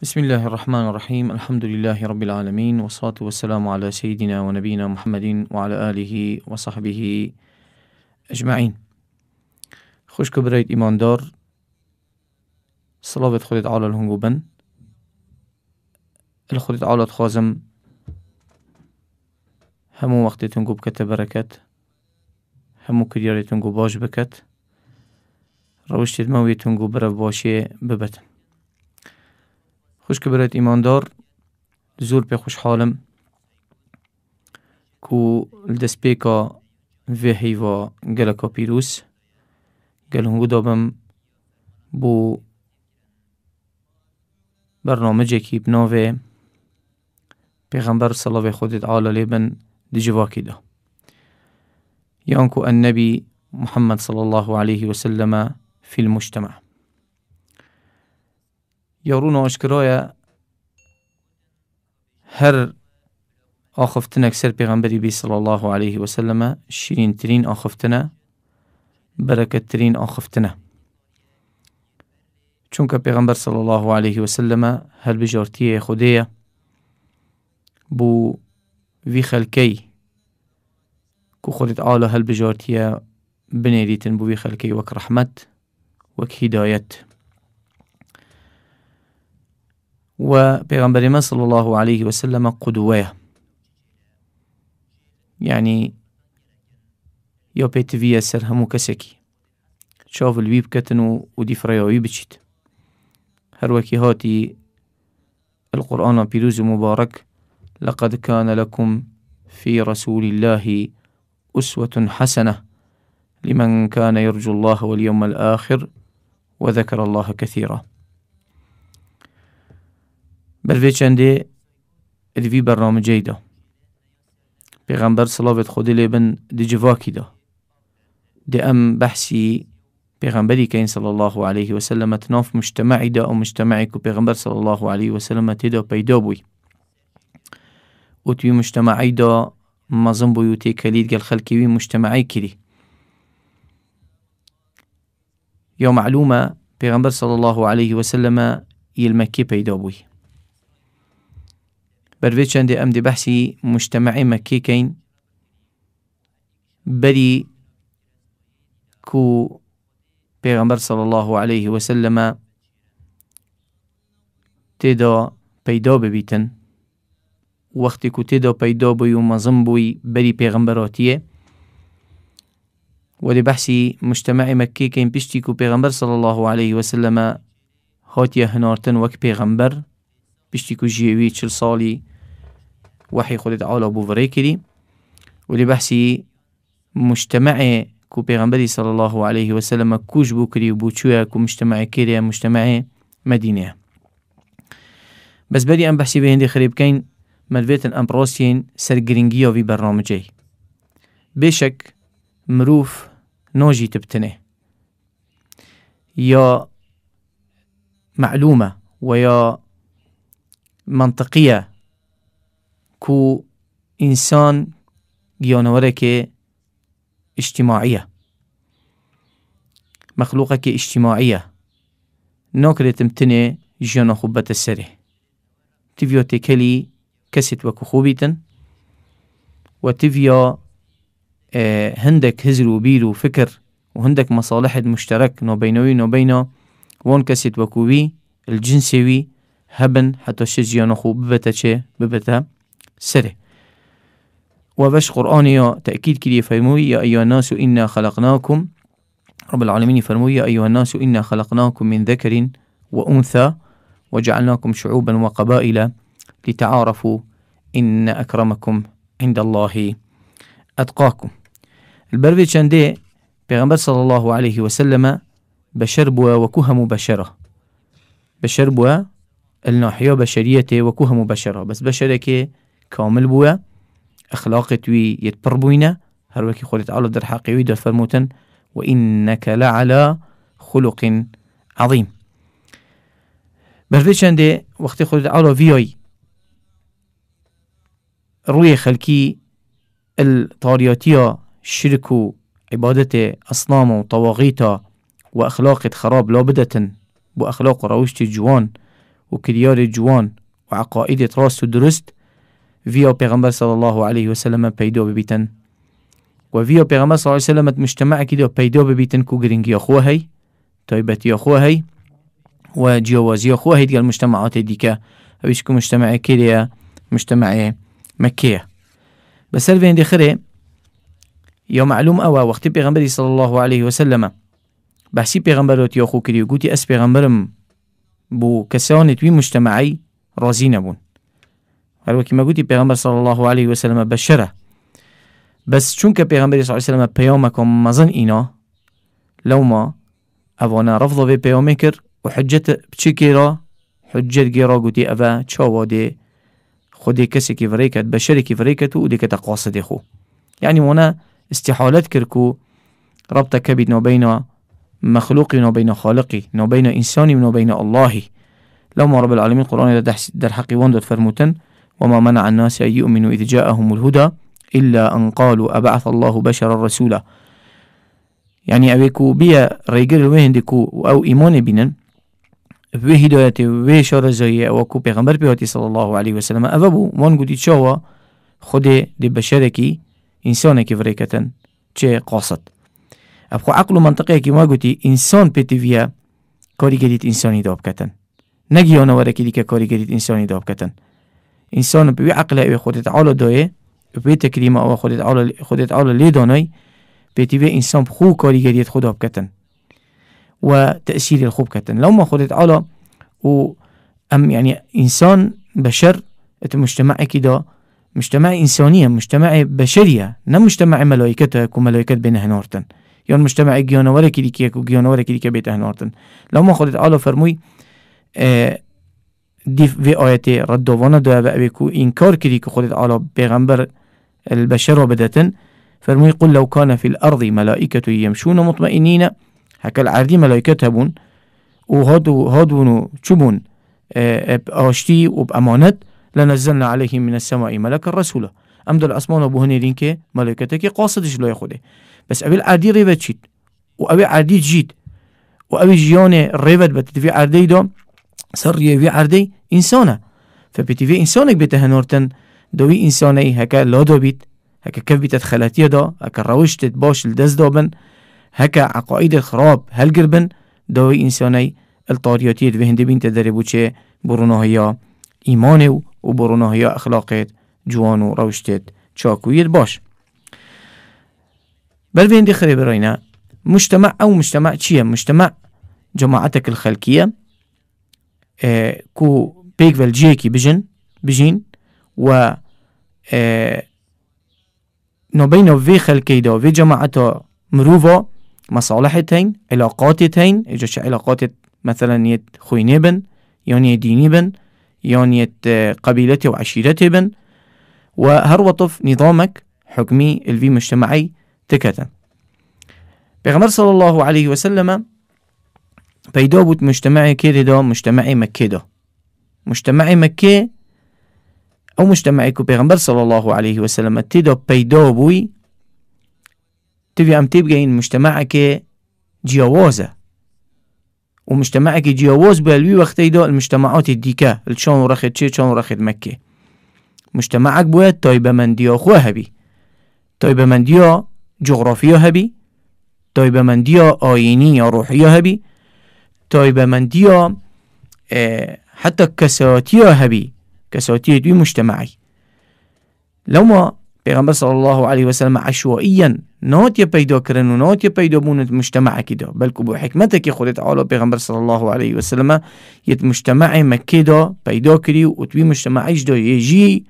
بسم الله الرحمن الرحيم. الحمد لله رب العالمين، والصلاة والسلام على سيدنا ونبينا محمد وعلى آله وصحبه أجمعين. خوش كبريت إيمان دار، صلاة خودت على الهنجوبن الخودت على خازم همو وقت تنجوب كتبركت، همو كريار تنجوب باش بكت، روشت موي تنجوب برف باشي ببت. خوش كبريت إيمان دار، زور بي خوش حالم كو الدسبيكا في هيفا جلكا بيروس قال هنگو دابم بو برنامجي كي بناوه پیغمبر صلوه خودت عالی لبن دجواكي دا، يانكو النبي محمد صلى الله عليه وسلم في المجتمع. يارونا اشكرايا هر آخفتنا كسر پیغمبری بي صلى الله عليه وسلم شيرين ترين آخفتنا، بركة ترين آخفتنا، چونك پیغمبر صلى الله عليه وسلم هل بجارتيه خوديه بو في خلقي كو خودت عالا هل بجارتيه بنيريتن بو في خلقي وك رحمت وك هدايت. و پیغمبر ما صلى الله عليه وسلم قدوه، يعني يا بيتفيا سر همو كسكي شاف الويب كتنو ودي فرياوي بچيت. هر وكي هاتي القرآن بيروز مبارك لقد كان لكم في رسول الله أسوة حسنة لمن كان يرجو الله واليوم الآخر وذكر الله كثيرا. بل چنده الوی برنامجی دا پیغمبر صلاة خود لبن دی جواکی دا دی ام بحثی پیغمبری کین صلی الله علیه وسلم تناف مجتمعی دا او مجتمعی که پیغمبر صلی الله علیه وسلم تیدا پیدا بوی و توی مجتمعی دا مظم بوی و تی کلید گل خلقی مجتمعی کری. یا معلومه پیغمبر صلی الله علیه وسلم یلمکی پیدا بوی. بروی چنده ام دی بحثی مجتمعی مکی کین بری کو پیغمبر صلی الله علیه وسلم تیدا پیدا ببیتن، وقتی کو تیدا پیدا بوی و مظم بوی بری پیغمبراتیه. و دی بحثی مجتمعی مکی کین پشتی کو پیغمبر صلی الله علیه وسلم هاتیه هنارتن وک پیغمبر پشتی کو جیوی 40 سالی وحی خودت عالا بو وری کری. و دی بحثی مجتمعی کو پیغمبری صلی الله علیه وسلم کوش بو کری و بو چویا کو مجتمعی کری مجتمعی مدینه. بس بری ام بحثی به هندی خریب کین ملویتن ام راسین سرگرنگی وی برنامجی. بشک مروف ناجی تبتنه یا معلومه و یا منطقیه كو إنسان جيانورك اجتماعية، مخلوقك اجتماعية ناكرة تمتني جيانا خوبة السره تفيا تكلي كست وكو خوبيتن وتفيا هندك هزر وبير وفكر وهندك مصالح مشترك نوبينوي نوبينا وان كست وكوبي الجنسوي هبن حتى شجيانا خوبة ببتا سره. وبش قرآنيا تأكيد كده فرموي يا أيها الناس إنا خلقناكم، رب العالمين فرموي يا أيها الناس إنا خلقناكم من ذكر وأنثى وجعلناكم شعوبا وقبائل لتعارفوا إن أكرمكم عند الله أتقاكم. البربي چنده پیغمبر صلى الله عليه وسلم بشر بوا وكوها مبشرة، بشر بوا الناحية بشريته وكوها مبشرة، بس بشرك كامل بوا اخلاق توي يتبربوينه هر وكي خودت عالو در حقيوي در فرموتن وإنك لعلى خلق عظيم. بردي چنده وقت خودت عالو فياي روي خلقي الطارياتية شرك عبادة أصنام وطواغيتا وأخلاق خراب لابدة بو أخلاق روشت جوان وكريار جوان وعقائد راست ودرست فيا پیغمبر صلى الله عليه وسلم پیدا ببیتن و فيا پیغمبر صلى الله عليه وسلم مجتمع كده پیدا ببیتن کو گرنگی خواه هی تایبتی خواه هی و جوازی خواه هی دیگه المجتمعات دیگه اویش که مجتمع كده مجتمع مكية. بس الفين دي خير يا معلوم أوا وقت پیغمبر صلى الله عليه وسلم بحثي پیغمبرات يا خو كري وقوتي أس پیغمبرم بو كسانت وي مجتمعي راضي نبون هل وكي ما قوتي پیغمبر صلى الله عليه وسلم بشره بس چونك پیغمبر صلى الله عليه وسلم پیامكم مزن إنا لو ما أوانا رفضه في پیامكر وحجة بچكيرا حجة جيرا قوتي أوا چاواده خودي كسي كي فريكت بشري كي فريكت ودي كتقاصد خو يعني وانا استحالات كركو ربط كبد بين مخلوقي وبين خالقي وبين إنساني وبين الله لما رب العالمين القرآن در حقي واندد فرموتن وما منع الناس أن يؤمنوا إذ جاءهم الهدى إلا أن قالوا أبعث الله بشرا رسولا يعني أبيكو بيا ريجر الوهندكو أو إيمان بينن به هدايته و شارزایی و کو پیغمبر پیاتی صلی الله علیه و سلم اوابو وان گودی چاوا خود دی بشره کی انسانه کی فریکتن چه قاصد ابخو عقل و منطقه کی ما گودی انسان پیتویا کاری گدید انسانی داب کتن نگیانه ورکی دی که کاری گدید انسانی داب کتن انسان بی عقل او خودت عالی دایه بی تکریم او خودت عالی لی دانای پیتویا انسان بخو کاری گدید خود داب کتن وتأثير الخوب كتن لو ما خدت على أم يعني إنسان بشر مجتمع كده مجتمع إنسانية مجتمع بشرية نا مجتمع ملائكة كملائكة بين هنورتن يعني مجتمع جيانوارة كده كيكو جيانوارة كده بيت هنورتن لو ما خدت على فرموي دي في آيات ردوانا دو بيكو إنكار كده خدت على بيغمبر البشر وبدتن فرموي قل لو كان في الأرض ملائكة يمشون مطمئنين هكا العردي ملائكة هبون وهادونو چبون بآشتي وبأمانت لنزلنا عليهم من السماء ملكا رسولا أمدل أسمان أبو هنيرين كي ملائكتك قاصدش لا يخده بس أبي العردي ريبت شيد وأبي عردي جيد وأبي جياني ريبت بتتفي عردي دا صار يفي عردي إنسانة فبتتفي إنسانك بتهنورتن دوي إنساني هكا لا دوبيت هكا كيف بتدخلاتي دا هكا روشتت باش الدز دابن هكا عقائد خراب هل قربن دوي إنساني الطارياتي الوهند بين تدربو چه بروناهيا إيمانه و بروناهيا أخلاقات جوانو روشتت چاكويت باش بل وين دي خري براينا مجتمع أو مجتمع چيه مجتمع جماعتك الخلقية كو بيك والجيكي بجين و نبينو في خلقي دا في جماعتا مروفا مصالحتين علاقاتتين اجاش علاقات مثلا يت خويني بن يعني ديني بن يعني يت قبيلتي وعشيرتي بن وهروطف نظامك حكمي الفي مجتمعي تكتا بيغمر صلى الله عليه وسلم بيدابوت مجتمعي كيدا مجتمعي مكيدا مجتمعي مكي او مجتمعي كو بيغمبر صلى الله عليه وسلم تيدا بيدابوي تبي أم تبقى إن مجتمعك جيوازة ومجتمعك جيواز بالوي وقتي دا المجتمعات الديكا الشان ورخد شي شان ورخد مكة مجتمعك بويا تايبة من ديا خواه هبي تايبة من ديا جغرافيا هبي تايبة من ديا آينية روحية هبي تايبة من ديا حتى كساتيا هبي كساتيا دوي مجتمعي لو ما پیغمبر صلی الله علیه و سلم عشوائيا ناتي پیدا کرن و ناتي پیدا بونت مجتمع كده بلکو بو حکمتك خودت تعالی پیغمبر صلی الله علیه و سلم یت مجتمع مکه دا پیدا کری و توی مجتمعش دا یجی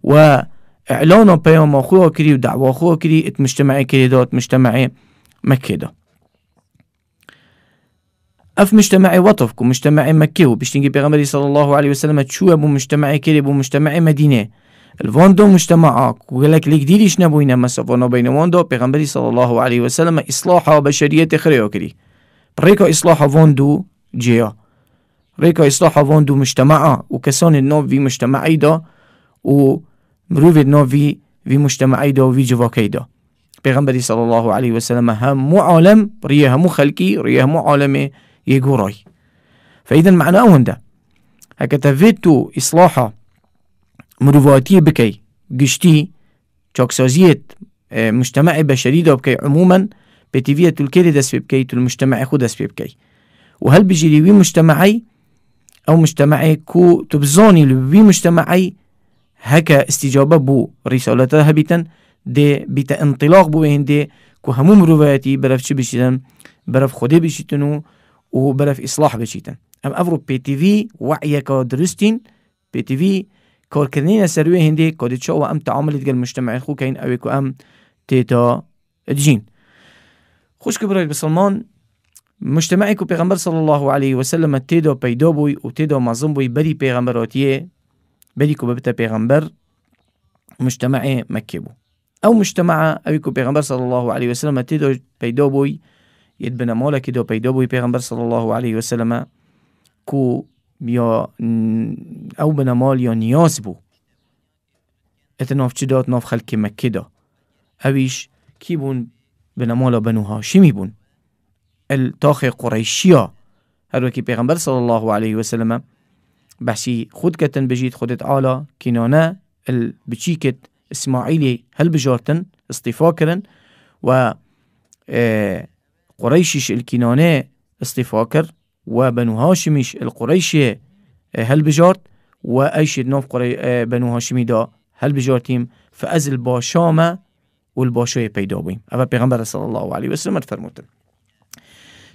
و اعلان پیام خو کری و دعوا خو کری ات مجتمع کری دا مجتمع مکه دا اف مجتمع وطف کو مجتمع مکه و بشتنگی پیغمبر صلی الله علیه و سلم چو ابو مجتمع کری بو مجتمع مدینه الوان دو مجتمعات وقالك ليك ديريش نبوينا مسافونا بين وان دو پیغمبري صلى الله عليه وسلم إصلاحها بشرية خريو كري بريكا إصلاحها وان دو جيا ريكا إصلاحها وان دو مجتمعا وكسان النوف في مجتمعي دا ومروف النوف في مجتمعي دا وفي جواكي دا پیغمبري صلى الله عليه وسلم هم مو عالم ريه مو خلقي ريه مو عالم يقوراي فإذا معنى أون ده هكا تفيتو إصلاحة مروفاتي بكي قشتي چاكسازية مجتمع بشري دا بكي عموما بتيفية الكيري دس بكي المجتمع خود دس بكي وهل بجريوي مجتمعي أو مجتمعي كو تبزاني لبي مجتمعي هكا استجابة بو رسالتها بيتن دي بيتا انطلاق بو هندي كو همو مروفاتي برف چه بشيتن برف خوده بشيتنو و برف إصلاح بشيتن ام افرو بي تي في وعي كا درستين بي تي في كار كرنين سروي هندي كادت شو ام تعاملت جل مجتمع خو كاين اوي كو ام تيتا جين خوش كبراي بسلمان مجتمعي كو پیغمبر صلى الله عليه وسلم تيدا پیدا بوي و تيدا مظلم بوي بري پیغمبراتيه بري كو ببتا پیغمبر مجتمع مكة بو او مجتمع اوي كو پیغمبر صلى الله عليه وسلم تيدا پیدا بوي يدبنا مالا كدا پیدا بوي پیغمبر صلى الله عليه وسلم كو یا او بنامال یا نیاز بو اتناف چه داد ناف خلق مکه دا اویش کی بون بنامال بنو هاشمی بون التاخ قریشیا هر وکی پیغمبر صلی الله علیه وسلم بحثی خود کتن بجید خودت عالا کنانه البچیکت اسماعیلی هل بجارتن اصطفا کرن و قریشش الکنانه اصطفا کر و بنو هاشمیش القریشی هل بجارت و ایش ناف بنو هاشمی دا هل بجارتیم فازل باشامه و الباشای پیدا بیم اما پیغمبر صلی الله علیه وسلم فرمودن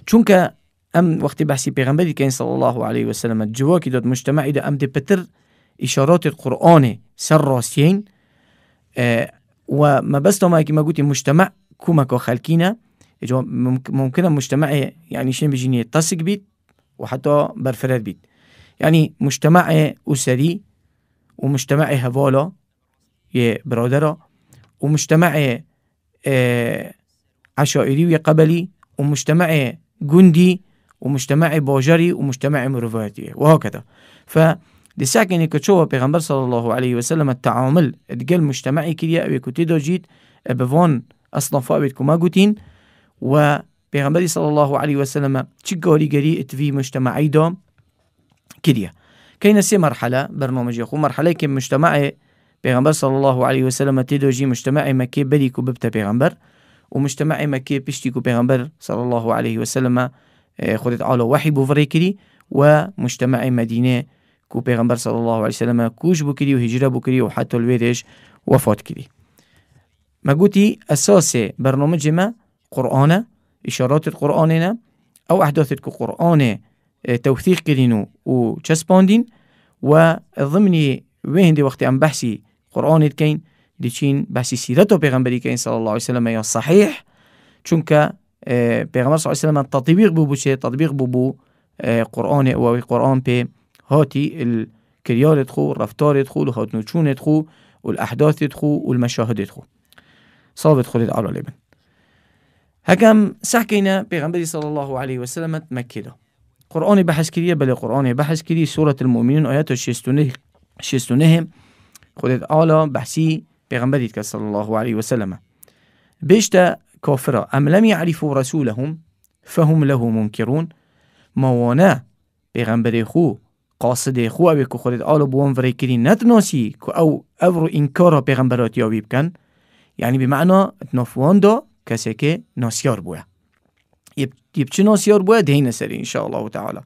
چونکه ام وقتی بحثی پیغمبری که صلی الله علیه وسلم جواکی داد مجتمعی دا ام دی پتر اشارات القرآن سر راستین و ما بس ما که ما گوتی مجتمع کومکا خلقینه ممکنه مجتمع يعني شين بيجيني يتسق بيت وحتى برفرد بيت يعني مجتمع أسري ومجتمع هوالا يه برادرة ومجتمع عشائري وقبلي ومجتمع جندي ومجتمع باجري ومجتمع مروفاتي وهكذا دي ساكن كتشوه پیغمبر صلى الله عليه وسلم التعامل اتقال مجتمعي كريا او كتيدو جيت بفان اصلا فابت كما قوتين و پیغمبر صلى الله عليه وسلم چه قاري قري اتفي مجتمعي دا كريا كاين سي مرحلة برنامج يخو مرحلة كي مجتمع پیغمبر صلى الله عليه وسلم تيدو جي مجتمع مكي بريكو ببتا پیغمبر ومجتمع مكي بشتيكو پیغمبر صلى الله عليه وسلم خودت عالو وحي بوفري كري ومجتمع مدينة كو پیغمبر صلى الله عليه وسلم كوش بكري وهجرة بكري وحتى الويرش وفات كري ما قوتي أساس برنامج ما قرآن إشارات القرآن أو أحداث القرآن توثيق كرينو وچسباندين وضمني وين دي وقت أم بحثي قرآن كين دي چين بحثي سيرته پیغمبري كين صلى الله عليه وسلم يا صحيح چونك پیغمبر صلى الله عليه وسلم تطبيق بو چه تطبيق بو قرآن او قرآن بي هاتي الكريار تخو الرفتار تخو الهات نوچون تخو والأحداث تخو والمشاهد تخو صابت خلد على لبن هكام سحكينا بيغمبري صلى الله عليه وسلم مكة قرآن بحث كريه بل قرآن بحث كريه سورة المؤمنين آيات الشيستونه خلد على بحثي بيغمبري صلى الله عليه وسلم بيشتا كافرة أم لم يعرفوا رسولهم فهم له منكرون موانا بيغمبري خو قاصد خو او که خودت آلو بوان فرای کری نتناسی که او رو انکارا پیغمبرات یاوی بکن یعنی بمعنى اتنافوان دا کسی که ناسیار بوه یب چه ناسیار بوه دهین سری انشاءالله تعالی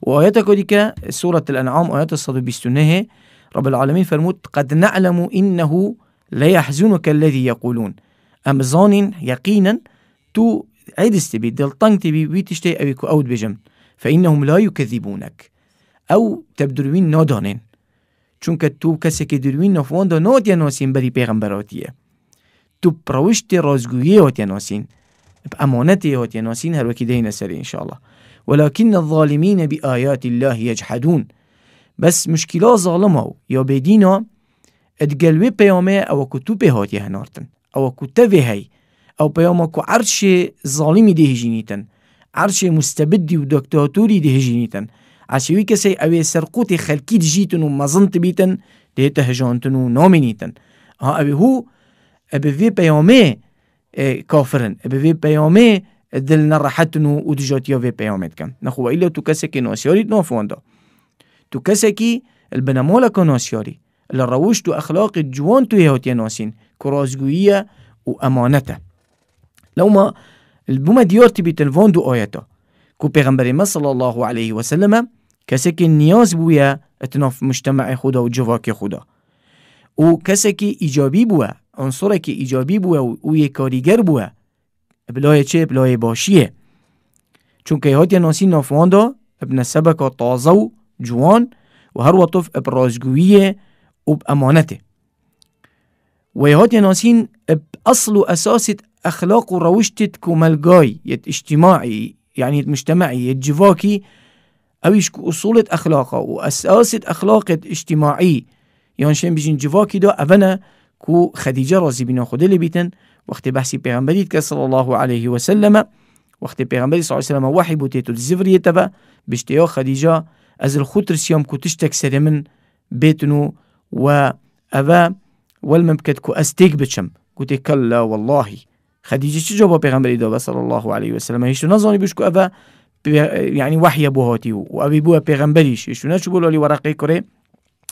و آیات کدی که سورة الانعام آیات 129 رب العالمین فرمود قد نعلم انه ليحزنك الذي يقولون ام ظان يقينا تو عدست بي دلطنك بي بيتشتي اويكو اود بجم فانهم لا يكذبونك او تبدروين نادانين چونکه تو کسی که دروین نفوان دا نادیا ناسین بری پیغمبراتیه تو پروشت رازگویه هاتیا ناسین بأمانته هاتیا ناسین هر وکی دهین سری انشاءالله ولكن الظالمين بآيات الله يجحدون بس مشكلة ظالمه یا بدینا ادگلوی پیامه او کتو به هاتیا هنارتن او کتوه هی او پیامه که عرش ظالمی ده جینیتن عرش مستبدی و دکتاتوری ده جینیتن عشوی کسی اوی سرقوت خلکی دجیتن و مزنت بیتن دیتا هجانتن و نامینیتن اوی هو اوی پیامه کافرن اوی پیامه دل نرحتن و دجاتیا وی پیامت کن نخواه ایلا تو کسی که ناسیاریت نافوانده تو كسكي البنمولك ناسياري اللي روشت أخلاق الجوان تو يهوتي ناسين كرازقوية وأمانته. لو ما البوما ديارتي بتلفون دو آياتا كو پیغمبر ما صلى الله عليه وسلم كسكي نياز بويا اتناف مجتمع خدا و جواك خدا و كسكي إيجابي بوا عنصرك إيجابي بوا و يكاريگر بوا بلاي چه بلاي باشيه چونك يهوتي ناسين نافوان دا ابن سبكة طازو جوان و هر وطف برازقوية و بأمانته ويهوتي ناسين بأصل و أساس أخلاق و روشتت كملقاي يت اجتماعي يعني مجتمعي يت جواكي أويش كو أصولة أخلاقه وأساسة أخلاق اجتماعي يانشين بيجين جواكي دا أبنا كو خديجة رازي بنا خده لبيتن وقت بحثي پیغمبريت صلى الله عليه وسلم وقت پیغمبري صلى الله عليه وسلم وحي بوتيتو الزفرية تبا بشتيا خديجة از الخطر سيام كو تشتك سرمن بيتنو وأبا والممكد كو أستيق بچم قلت كلا والله خديجة چه جواب پیغمبري دا صلى الله عليه وسلم هيشتو نظاني بشكو أبا يعني وحي بوهاتي وأبي بوها پیغمبريش هيشتو نشو بولو لي ورقي كوري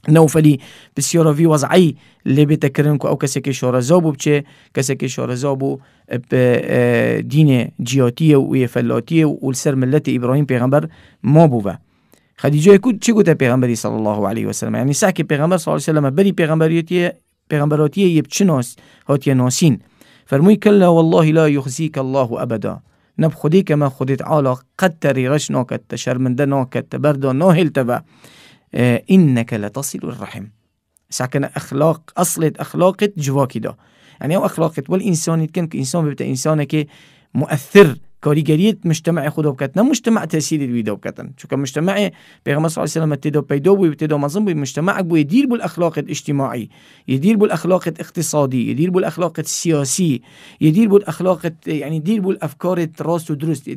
نوفلي بسيارة في وضعي اللي بتكرنكو أو كسكي شارزابو بچه كسكي شارزابو بدين جياتية ويفلاتية والسر ملت إبراهيم پیغمبر ما بوه خديجة يكون چه قوتا پیغمبري صلى الله عليه وسلم يعني ساكي پیغمبر صلى الله عليه وسلم بري پیغمبراتية يبچناس هاتيا ناسين فرموي كلا والله لا يخزيك الله أبدا نب خدي كما خديت عالا قد تري رشناكت تشرمندناكت تبردا ناهل تبا إنك لتصل الرحم ساكن أخلاق أصلت أخلاقت جواكي دا يعني أو أخلاقت والإنسان كان إنسان ببتا إنسانك مؤثر كاريجريت مجتمع خدا بكتنا مجتمع تأثير الويدا بكتن شو كان مجتمع بيغمبر صلى الله عليه وسلم تدو بيدو ويبتدو منظم بمجتمعك بو يدير بالأخلاق الاجتماعي يدير بالأخلاق الاقتصادي يدير بالأخلاق السياسي يدير بالأخلاق يعني يدير بالأفكار تراستو درست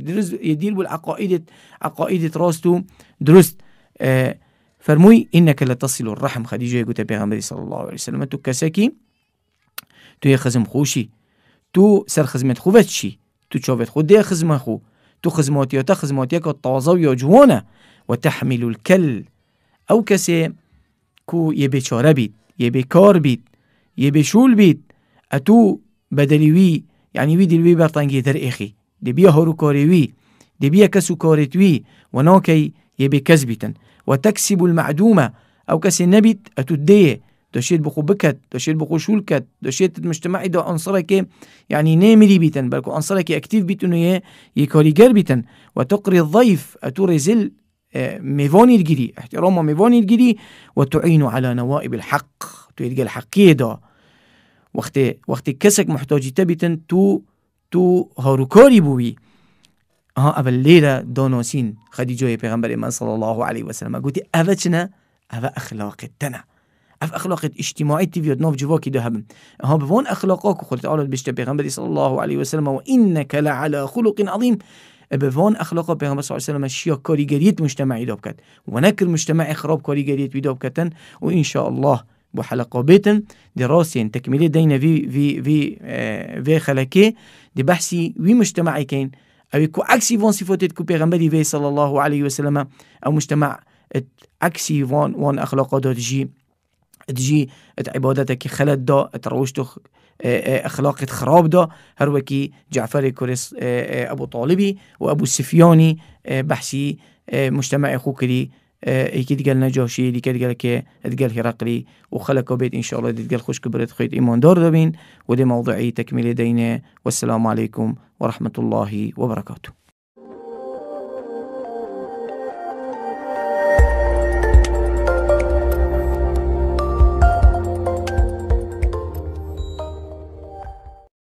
يدير بالعقائد تراستو درست فرموي إنك لتصل الرحم خديجة يقول بيغمبر صلى الله عليه وسلم تو كساكي تو يخزم خوشي تو سر خزمت خوفتشي تو تشوفت خود خزمه خو تو خزماتياتا خزماتياك الطازو يا جوانا وتحمل الكل أو كسي كو يبي چاره بيت يبي كار بيت يبي شول بيت أتو بدلوي يعني وي دلوي برطانجي در إخي دي بيا هارو كاريوي دي بيا كسو كاريتوي وناكي يبي كسبتن وتكسب المعدومة أو كسي نبيت أتو ديه دشيت بخو بكت دشيت بخو شولكت دشيت المجتمعي دا أنصرك يعني نامري بيتن بلكو أنصرك أكتيف بيتن يكاريجر بيتن وتقري الضيف أتوري زل ميفاني الجري احترام ميفاني الجري وتعين على نوائب الحق تيجي الحقية دا وقت كسك محتاجي تبيتن تو هاروكاري بوي قبل ليلة داناسين خديجة پیغمبر من صلى الله عليه وسلم قلت أفتنا أفا أخلاقتنا اف اخلاقت اجتماعی تیوید ناف جواکی ده هم ها بوان اخلاقاک خودت تعالی بشته پیغمبری صلی الله علیه و سلم و انک لعلى خلق عظیم بوان اخلاق پیغمبر صلی الله علیه و سلم شیا کاریگریت مجتمعی داب کد و نکر مجتمع خراب کاریگریت وی داب کتن و ان شاء الله بحلقه بيتن دراسين تكمله دينا في خلقه دي بحثي وي مجتمعي كين او كو عكسي فان صفاتت كو پیغمبري في صلى الله عليه وسلم او مجتمع عكسي وان اخلاقات تجي عبادتك خلت دا تروشتو اخلاق خراب دا هر وكي جعفر كورس ابو طالبي وابو السفياني بحثي مجتمع خوكري ايكي تقال نجاشي اللي كتقال كي تقال هرقلي وخلقوا بيت ان شاء الله تقال خوش كبرت خيط ايمان دار دابين ودي موضوعي تكميل دينا والسلام عليكم ورحمة الله وبركاته.